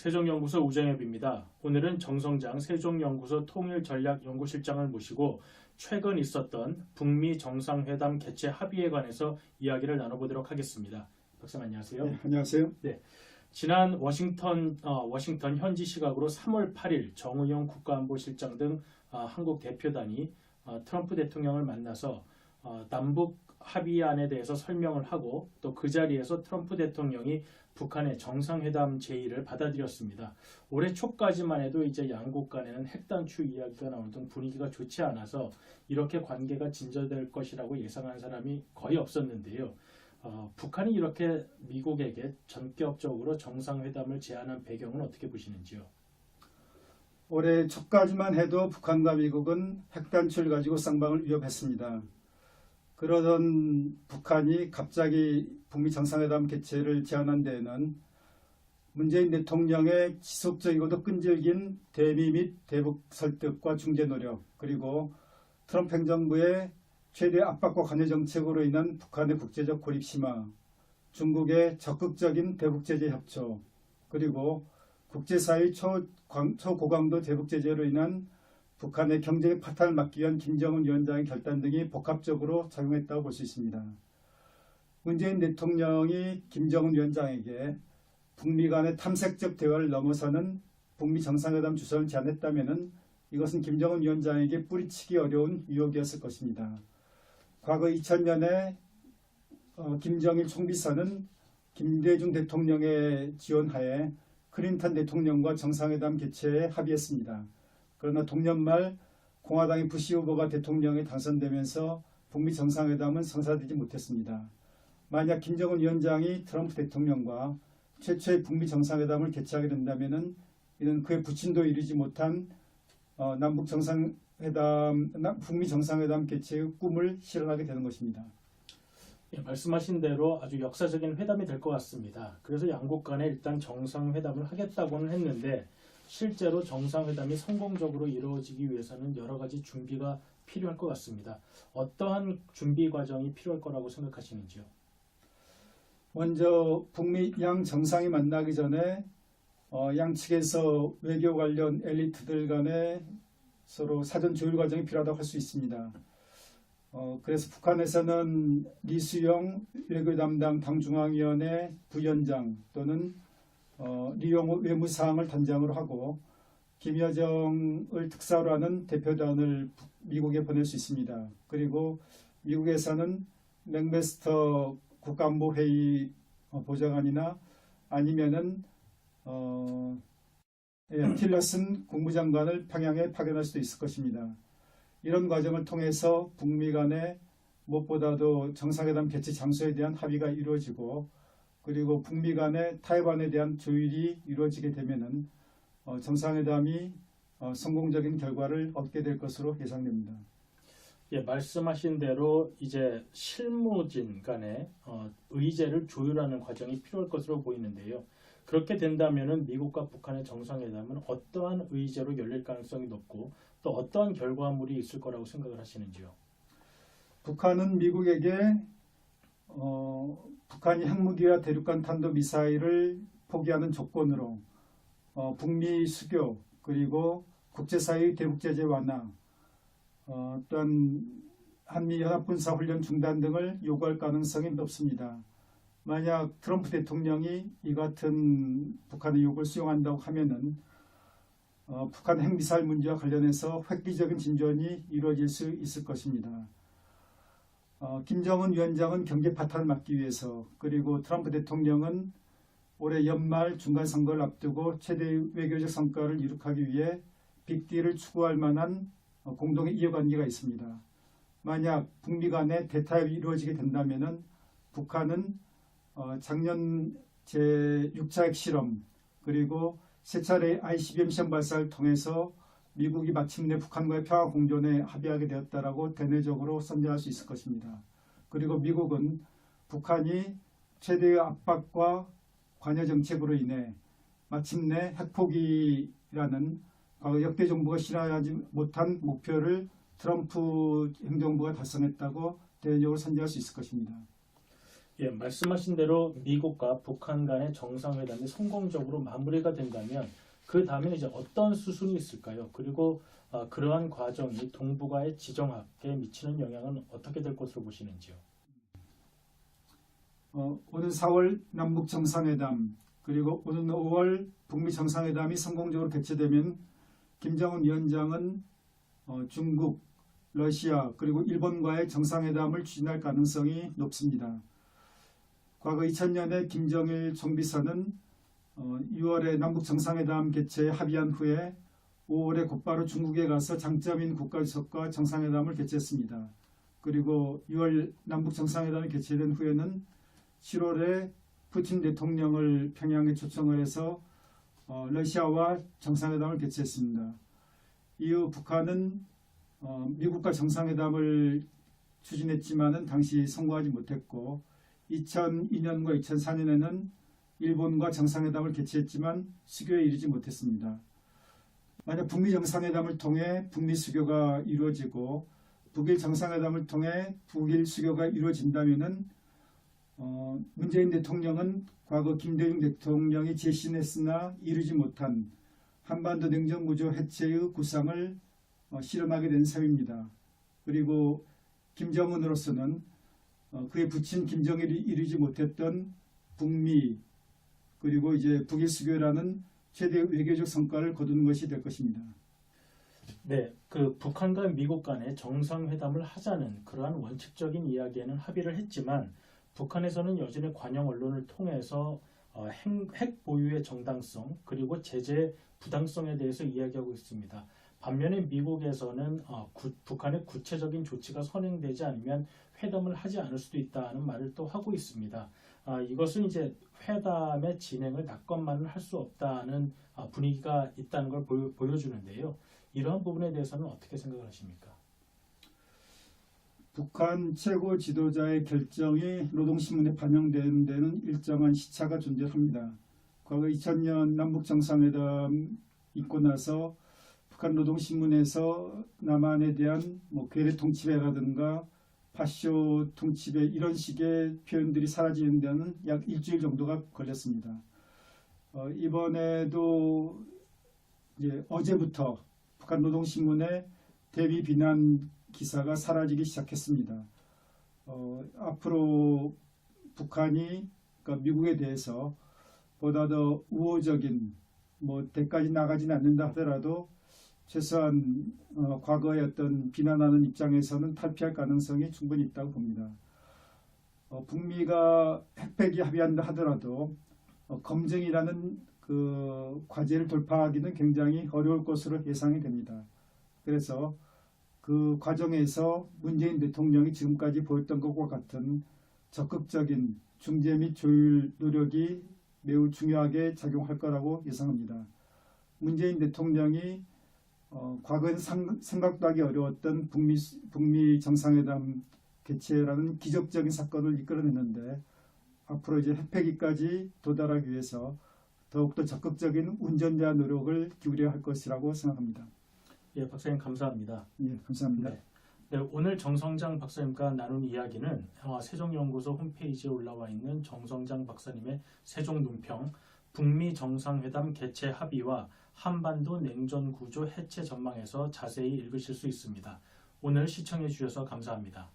세종연구소 우정엽입니다. 오늘은 정성장 세종연구소 통일전략연구실장을 모시고 최근 있었던 북미 정상회담 개최 합의에 관해서 이야기를 나눠보도록 하겠습니다. 박사님 안녕하세요. 네, 안녕하세요. 네, 지난 워싱턴 현지 시각으로 3월 8일 정의용 국가안보실장 등 한국 대표단이 트럼프 대통령을 만나서 남북 합의안에 대해서 설명을 하고 또 그 자리에서 트럼프 대통령이 북한의 정상회담 제의를 받아들였습니다. 올해 초까지만 해도 이제 양국 간에는 핵 단추 이야기가 나오는 등 분위기가 좋지 않아서 이렇게 관계가 진전될 것이라고 예상한 사람이 거의 없었는데요. 북한이 이렇게 미국에게 전격적으로 정상회담을 제안한 배경은 어떻게 보시는지요? 올해 초까지만 해도 북한과 미국은 핵단추를 가지고 쌍방을 위협했습니다. 그러던 북한이 갑자기 북미 정상회담 개최를 제안한 데에는 문재인 대통령의 지속적이고도 끈질긴 대미 및 대북 설득과 중재 노력, 그리고 트럼프 행정부의 최대 압박과 관여 정책으로 인한 북한의 국제적 고립 심화, 중국의 적극적인 대북 제재 협조, 그리고 국제사회 초고강도 대북 제재로 인한 북한의 경제적 파탄을 막기 위한 김정은 위원장의 결단 등이 복합적으로 작용했다고 볼 수 있습니다. 문재인 대통령이 김정은 위원장에게 북미 간의 탐색적 대화를 넘어서는 북미 정상회담 주선을 제안했다면 이것은 김정은 위원장에게 뿌리치기 어려운 유혹이었을 것입니다. 과거 2000년에 김정일 총비서는 김대중 대통령의 지원하에 클린턴 대통령과 정상회담 개최에 합의했습니다. 그러나 동년 말 공화당의 부시 후보가 대통령에 당선되면서 북미 정상회담은 성사되지 못했습니다. 만약 김정은 위원장이 트럼프 대통령과 최초의 북미 정상회담을 개최하게 된다면 이는 그의 부친도 이루지 못한 북미 정상회담 개최의 꿈을 실현하게 되는 것입니다. 예, 말씀하신 대로 아주 역사적인 회담이 될 것 같습니다. 그래서 양국 간에 일단 정상회담을 하겠다고는 했는데 실제로 정상회담이 성공적으로 이루어지기 위해서는 여러 가지 준비가 필요할 것 같습니다. 어떠한 준비 과정이 필요할 거라고 생각하시는지요? 먼저 북미 양 정상이 만나기 전에 양측에서 외교 관련 엘리트들 간에 서로 사전 조율 과정이 필요하다고 할 수 있습니다. 그래서 북한에서는 리수영 외교 담당 당중앙위원회 부위원장 또는 리용호 외무상을 단장으로 하고 김여정을 특사로 하는 대표단을 미국에 보낼 수 있습니다. 그리고 미국에서는 맥메스터 국가안보회의 보좌관이나 아니면은 틸러슨 국무장관을 평양에 파견할 수도 있을 것입니다. 이런 과정을 통해서 북미 간에 무엇보다도 정상회담 개최 장소에 대한 합의가 이루어지고 그리고 북미 간의 타이완에 대한 조율이 이루어지게 되면은 정상회담이 성공적인 결과를 얻게 될 것으로 예상됩니다. 예, 말씀하신 대로 이제 실무진 간의 의제를 조율하는 과정이 필요할 것으로 보이는데요. 그렇게 된다면은 미국과 북한의 정상회담은 어떠한 의제로 열릴 가능성이 높고 또 어떠한 결과물이 있을 거라고 생각을 하시는지요? 북한은 미국에게 북한이 핵무기와 대륙간 탄도미사일을 포기하는 조건으로 북미 수교 그리고 국제사회의 대북제재 완화 또한 한미연합군사훈련 중단 등을 요구할 가능성이 높습니다. 만약 트럼프 대통령이 이 같은 북한의 요구를 수용한다고 하면은 북한 핵미사일 문제와 관련해서 획기적인 진전이 이루어질 수 있을 것입니다. 김정은 위원장은 경제 파탄을 막기 위해서 그리고 트럼프 대통령은 올해 연말 중간선거를 앞두고 최대 외교적 성과를 이룩하기 위해 빅딜을 추구할 만한 공동의 이해관계가 있습니다. 만약 북미 간의 대타협이 이루어지게 된다면 북한은 작년 제6차 핵실험 그리고 세 차례 ICBM 시험 발사를 통해서 미국이 마침내 북한과의 평화 공존에 합의하게 되었다라고 대내적으로 선전할 수 있을 것입니다. 그리고 미국은 북한이 최대의 압박과 관여 정책으로 인해 마침내 핵포기라는 과거 역대 정부가 실현하지 못한 목표를 트럼프 행정부가 달성했다고 대내적으로 선전할 수 있을 것입니다. 예, 말씀하신 대로 미국과 북한 간의 정상회담이 성공적으로 마무리가 된다면 그 다음에 이제 어떤 수순이 있을까요? 그리고 그러한 과정이 동북아의 지정학에 미치는 영향은 어떻게 될 것으로 보시는지요? 오는 4월 남북 정상회담 그리고 오는 5월 북미 정상회담이 성공적으로 개최되면 김정은 위원장은 중국, 러시아 그리고 일본과의 정상회담을 추진할 가능성이 높습니다. 과거 2000년에 김정일 총비서는 6월에 남북 정상회담 개최에 합의한 후에 5월에 곧바로 중국에 가서 장점인 국가주석과 정상회담을 개최했습니다. 그리고 6월 남북 정상회담이 개최된 후에는 7월에 푸틴 대통령을 평양에 초청을 해서 러시아와 정상회담을 개최했습니다. 이후 북한은 미국과 정상회담을 추진했지만은 당시 성공하지 못했고 2002년과 2004년에는 일본과 정상회담을 개최했지만 수교에 이르지 못했습니다. 만약 북미 정상회담을 통해 북미 수교가 이루어지고 북일 정상회담을 통해 북일 수교가 이루어진다면은 문재인 대통령은 과거 김대중 대통령이 제시했으나 이루지 못한 한반도 냉전구조 해체의 구상을 실험하게 된 셈입니다. 그리고 김정은으로서는 그의 부친 김정일이 이루지 못했던 북미 그리고 이제 북일 수교라는 최대 외교적 성과를 거두는 것이 될 것입니다. 네, 그 북한과 미국 간의 정상회담을 하자는 그러한 원칙적인 이야기에는 합의를 했지만 북한에서는 여전히 관영 언론을 통해서 핵 보유의 정당성 그리고 제재 부당성에 대해서 이야기하고 있습니다. 반면에 미국에서는 북한의 구체적인 조치가 선행되지 않으면 회담을 하지 않을 수도 있다는 말을 또 하고 있습니다. 이것은 이제 회담의 진행을 낙건만은 할 수 없다는 분위기가 있다는 걸 보여주는데요. 이러한 부분에 대해서는 어떻게 생각을 하십니까? 북한 최고 지도자의 결정이 노동신문에 반영되는 데는 일정한 시차가 존재합니다. 과거 2000년 남북 정상회담 있고 나서 북한 노동신문에서 남한에 대한 괴뢰 통치배라든가 파쇼 통치배 이런 식의 표현들이 사라지는 데는 약 일주일 정도가 걸렸습니다. 이번에도 이제 어제부터 북한 노동신문의 대비 비난 기사가 사라지기 시작했습니다. 앞으로 북한이 그러니까 미국에 대해서 보다 더 우호적인 대까지 나가지는 않는다 하더라도 최소한 과거의 어떤 비난하는 입장에서는 탈피할 가능성이 충분히 있다고 봅니다. 북미가 핵폐기 합의한다 하더라도 검증이라는 그 과제를 돌파하기는 굉장히 어려울 것으로 예상이 됩니다. 그래서 그 과정에서 문재인 대통령이 지금까지 보였던 것과 같은 적극적인 중재 및 조율 노력이 매우 중요하게 작용할 거라고 예상합니다. 문재인 대통령이 과거엔 생각도 하기 어려웠던 북미 정상회담 개최라는 기적적인 사건을 이끌어냈는데 앞으로 이제 핵폐기까지 도달하기 위해서 더욱더 적극적인 운전자 노력을 기울여야 할 것이라고 생각합니다. 예, 박사님 감사합니다. 예, 감사합니다. 네, 오늘 정성장 박사님과 나눈 이야기는 세종연구소 홈페이지에 올라와 있는 정성장 박사님의 세종논평, 북미 정상회담 개최 합의와 한반도 냉전구조 해체 전망에서 자세히 읽으실 수 있습니다. 오늘 시청해 주셔서 감사합니다.